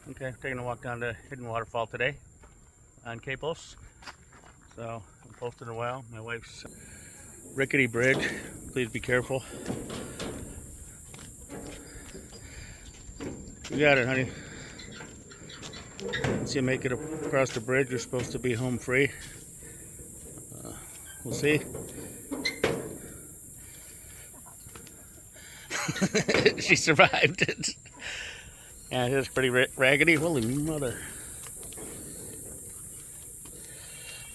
Okay, taking a walk down the hidden waterfall today on Quepos. So I'm posted a while. My wife's rickety bridge. Please be careful. You got it, honey. Once you make it across the bridge, you're supposed to be home free. We'll see. She survived it. Yeah, it is pretty raggedy. Holy mother.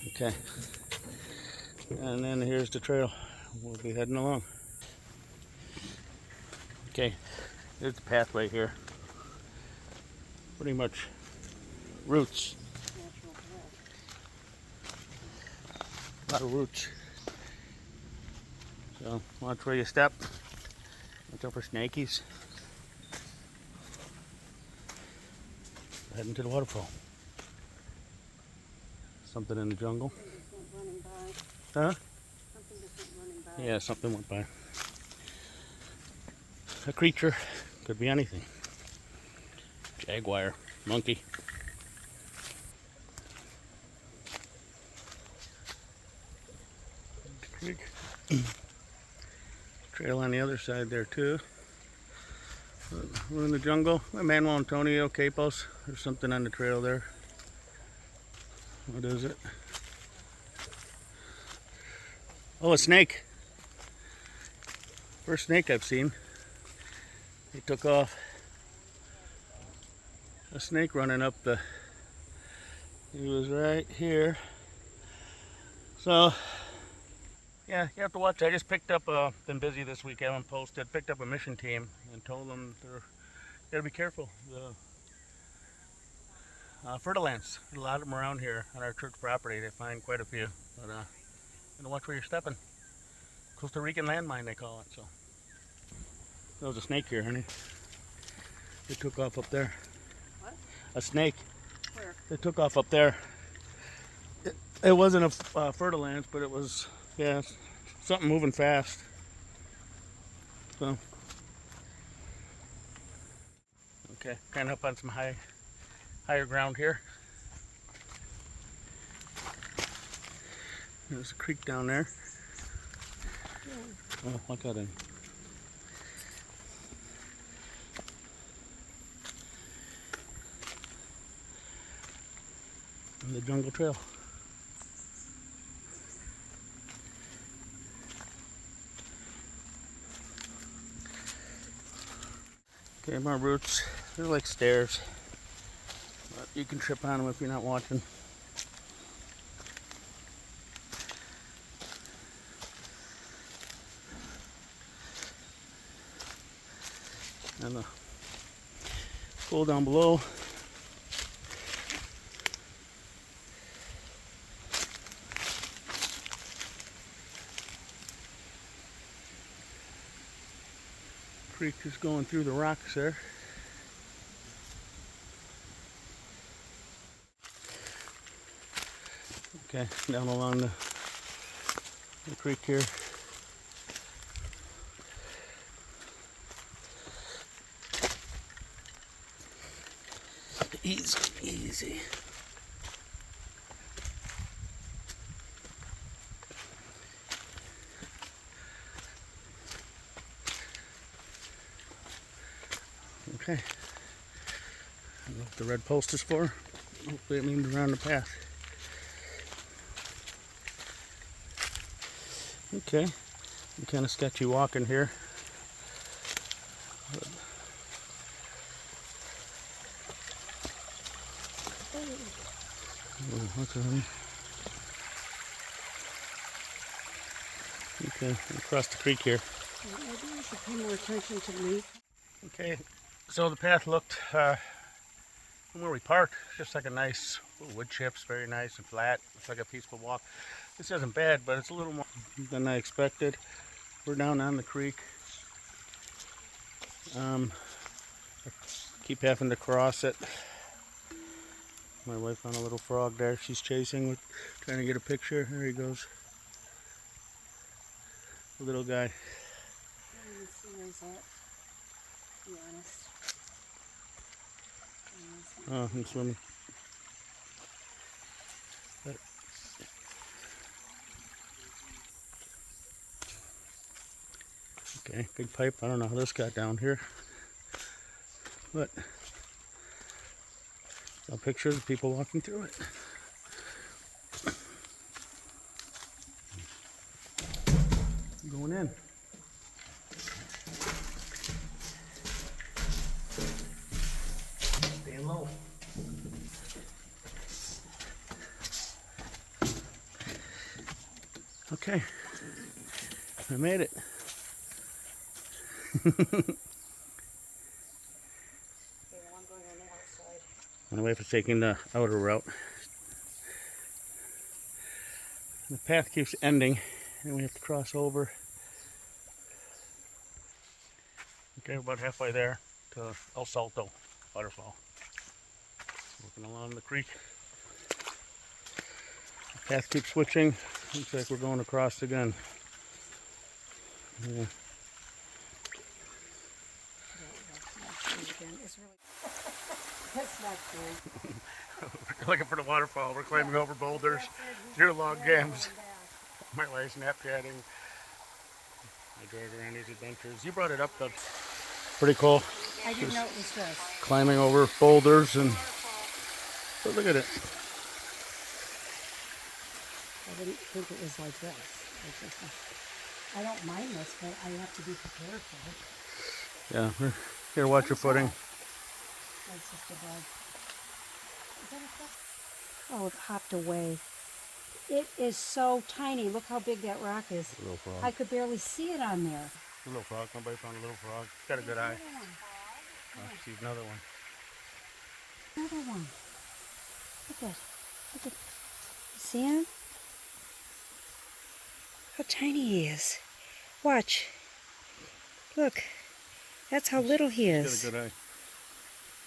Okay. And then here's the trail. We'll be heading along. Okay, here's the pathway here. Pretty much roots. A lot of roots. So watch where you step. Watch out for snakies. Heading to the waterfall. Something in the jungle. Huh? Something just went running by. Yeah, something went by. A creature. Could be anything. Jaguar. Monkey. Creek. Trail on the other side there too. We're in the jungle. Manuel Antonio, Quepos. There's something on the trail there. What is it? Oh, a snake. First snake I've seen. He took off. A snake running up the... He was right here. So, yeah, you have to watch. I just picked up, been busy this week, I haven't posted, picked up a mission team and told them they're gotta be careful. The fertilants, a lot of them around here on our church property. They find quite a few, but gotta watch where you're stepping. Costa Rican landmine, they call it. So there was a snake here, honey. They took off up there. What? A snake. Where? They took off up there. It wasn't a fertilance, but it was, yeah, something moving fast. So, okay, kind of up on some higher ground here. There's a creek down there. Oh, look at it. And the jungle trail. Okay, more roots. They're like stairs, but you can trip on them if you're not watching. And the pool down below. Creek is going through the rocks there. Okay, down along the creek here. Easy, easy. Okay. I don't know what the red post is for. Hopefully it means around the path. Okay. I'm kind of sketchy walking here. Oh, what's that? Okay, across the creek here. Maybe we should pay more attention to the leaf. Okay, so the path looked from where we parked, just like a nice wood chips, very nice and flat. It's like a peaceful walk. This isn't bad, but it's a little more than I expected. We're down on the creek. I keep having to cross it. My wife found a little frog there. She's chasing, trying to get a picture. There he goes. The little guy. I don't even see where he's at, to be honest. I don't even see Oh, I'm swimming. Okay, big pipe. I don't know how this got down here, but no pictures of people walking through it. Going in. Staying low. Okay, I made it. Okay, well, I'm going on the outside. My wife is taking the outer route. The path keeps ending, and we have to cross over. Okay, we're about halfway there to El Salto Waterfall. Working along the creek. The path keeps switching. Looks like we're going across again. Yeah. It's really. That's not true. We're looking for the waterfall. We're climbing over boulders, through log jams. My wife's Snapchatting. I drove her on these adventures. You brought it up, though. Pretty cool. I didn't know it was this. Climbing over boulders and but look at it. I didn't think it was like this. I don't mind this, but I have to be prepared for it. Yeah, here, watch your footing. That's just a bug. Is that a bug? Oh, it hopped away. It is so tiny. Look how big that rock is. A little frog. I could barely see it on there. A little frog. Nobody found a little frog. Got a good eye. Oh, see another one. Another one. Look at. You see him? How tiny he is. Watch. Look. That's how little he is. He's got a good eye.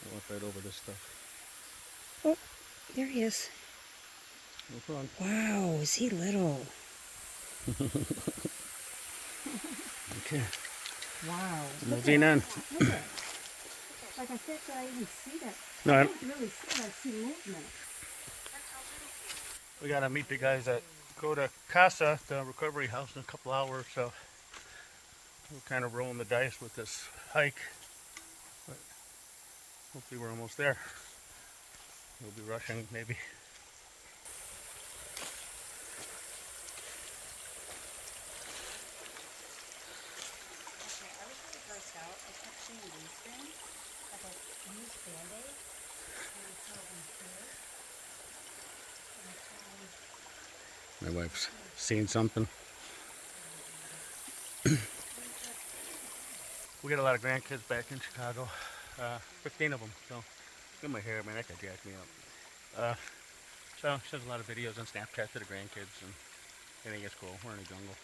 I went right over this stuff. Oh, there he is. No frog. Wow, is he little? Okay. Wow. Moving on. Look at it. Like I said, I even see that. No, I don't really see it. I see movement. We gotta meet the guys that go to Casa, the recovery house, in a couple hours. So we're kind of rolling the dice with this hike. But hopefully we're almost there. We'll be rushing maybe. Okay, I was really grossed out. I kept seeing these things, like a used Band-Aid, and I saw them here. And I found My wife's seen something. We got a lot of grandkids back in Chicago. 15 of them. So look at my hair, man. That could jack me up. So she does a lot of videos on Snapchat to the grandkids, and I think it's cool. We're in the jungle.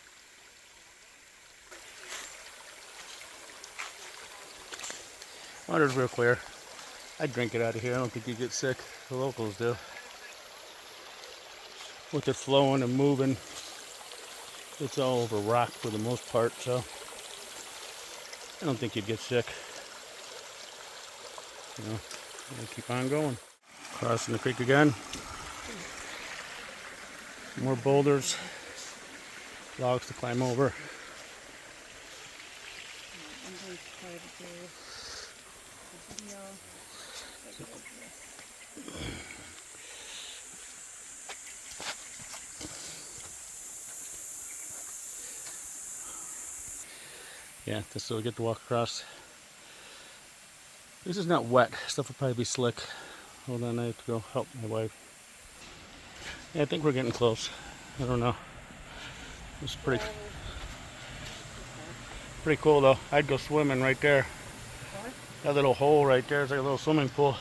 Water's real clear. I'd drink it out of here. I don't think you get sick. The locals do. With it flowing and moving, it's all over rock for the most part, so I don't think you'd get sick. You know, keep on going. Crossing the creek again. More boulders, logs to climb over. I'm going to try to do a video. Yeah, just so we get to walk across. This is not wet. Stuff will probably be slick. Hold on, I have to go help my wife. Yeah, I think we're getting close. I don't know. It's pretty cool though. I'd go swimming right there. That little hole right there is like a little swimming pool.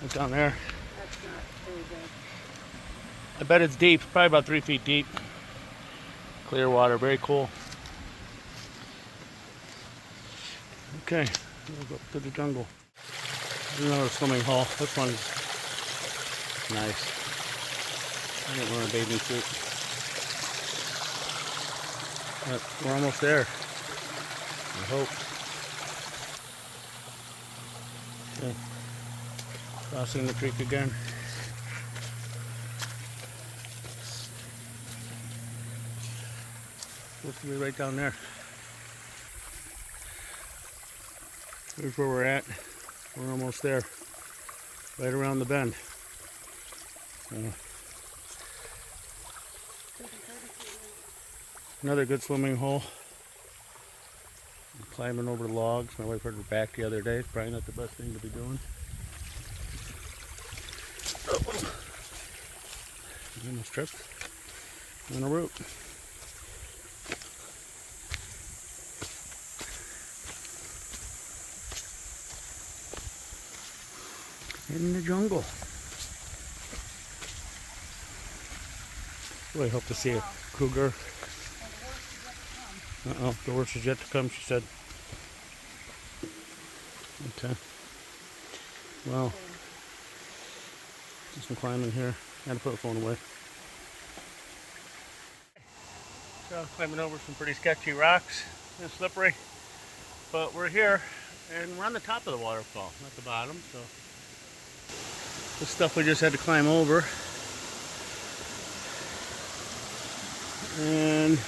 Right down there. That's not very good. I bet it's deep, probably about 3 feet deep. Clear water, very cool. Okay, we'll go up to the jungle. Another swimming hole. This one's nice. I didn't wear a bathing suit. But we're almost there. I hope. Okay. Crossing the creek again. Supposed to be right down there. Here's where we're at. We're almost there. Right around the bend. Another good swimming hole. I'm climbing over the logs. My wife hurt her back the other day. It's probably not the best thing to be doing. Oh. I almost tripped on a root. In the jungle. Really hope to see a cougar. Uh-oh, the worst is yet to come, she said. Okay. Well, do some climbing here. Gotta put the phone away. So, climbing over some pretty sketchy rocks and slippery. But we're here, and we're on the top of the waterfall, not the bottom, so. This stuff we just had to climb over. And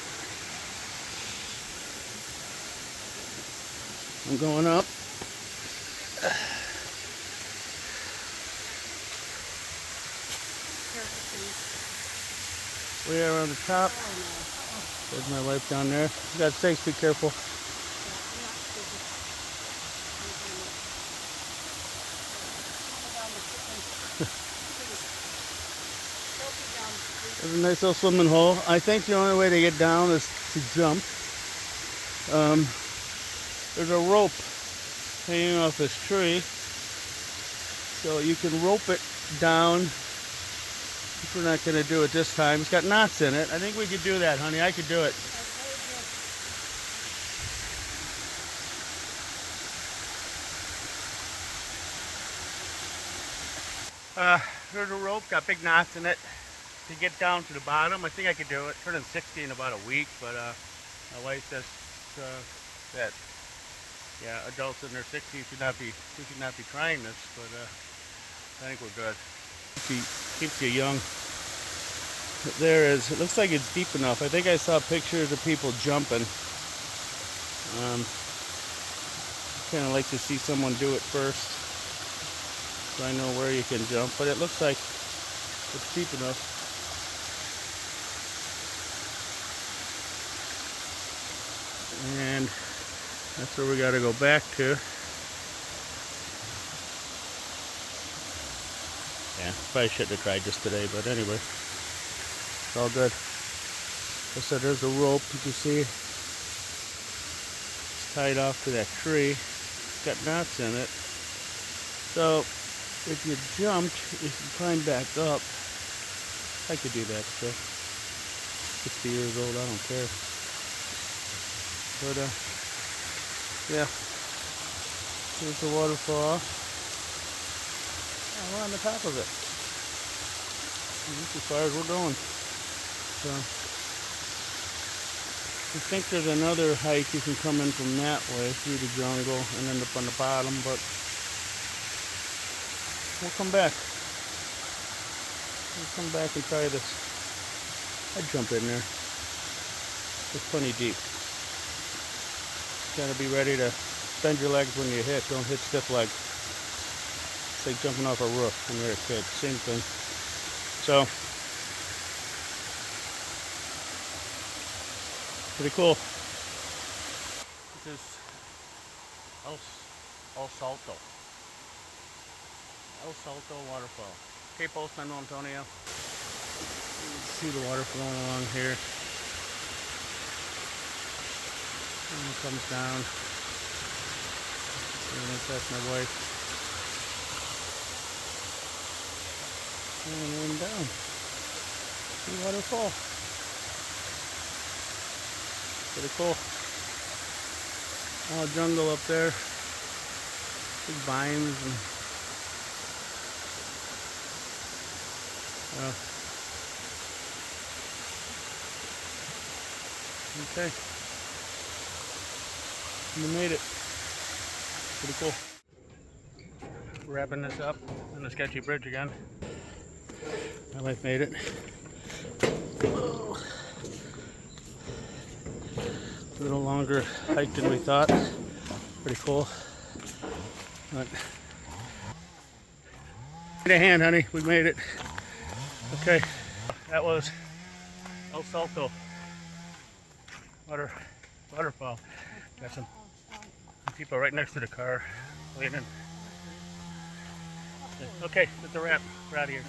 I'm going up. We are on the top. There's my wife down there. You got stakes, be careful. There's a nice little swimming hole. I think the only way to get down is to jump. There's a rope hanging off this tree, so you can rope it down. We're not going to do it this time. It's got knots in it. I think we could do that, honey. I could do it. There's a rope, got big knots in it. To get down to the bottom, I think I could do it. Turning 60 in about a week, but my wife says that adults in their 60s should not be trying this, but I think we're good. Keeps you young. There is. It looks like it's deep enough. I think I saw pictures of people jumping. Kind of like to see someone do it first, so I know where you can jump. But it looks like it's deep enough. And that's where we got to go back to. Yeah, probably shouldn't have tried this today, but anyway, it's all good. So there's a rope, you can see. It's tied off to that tree. It's got knots in it. So if you jumped, you can climb back up. I could do that still. 60 years old, I don't care. But yeah, here's the waterfall. Oh, we're on the top of it. That's as far as we're going. So I think there's another hike you can come in from that way through the jungle and end up on the bottom, but we'll come back. We'll come back and try this. I'd jump in there. It's plenty deep. Gotta be ready to bend your legs when you hit. Don't hit stiff legs. It's like jumping off a roof when you're a kid. Same thing. So, pretty cool. This is El Salto Waterfall. Quepos, San Antonio. You can see the water flowing along here. And it comes down. And that's my wife. And then down. The waterfall. Pretty cool. All jungle up there. Big vines and okay. We made it. Pretty cool. wrapping this up on the sketchy bridge again. My wife made it. A little longer hike than we thought. Pretty cool. But give it a hand, honey. We made it. Okay, that was El Salto waterfall. Got some people right next to the car waiting. Okay, that's a wrap. We're out of here.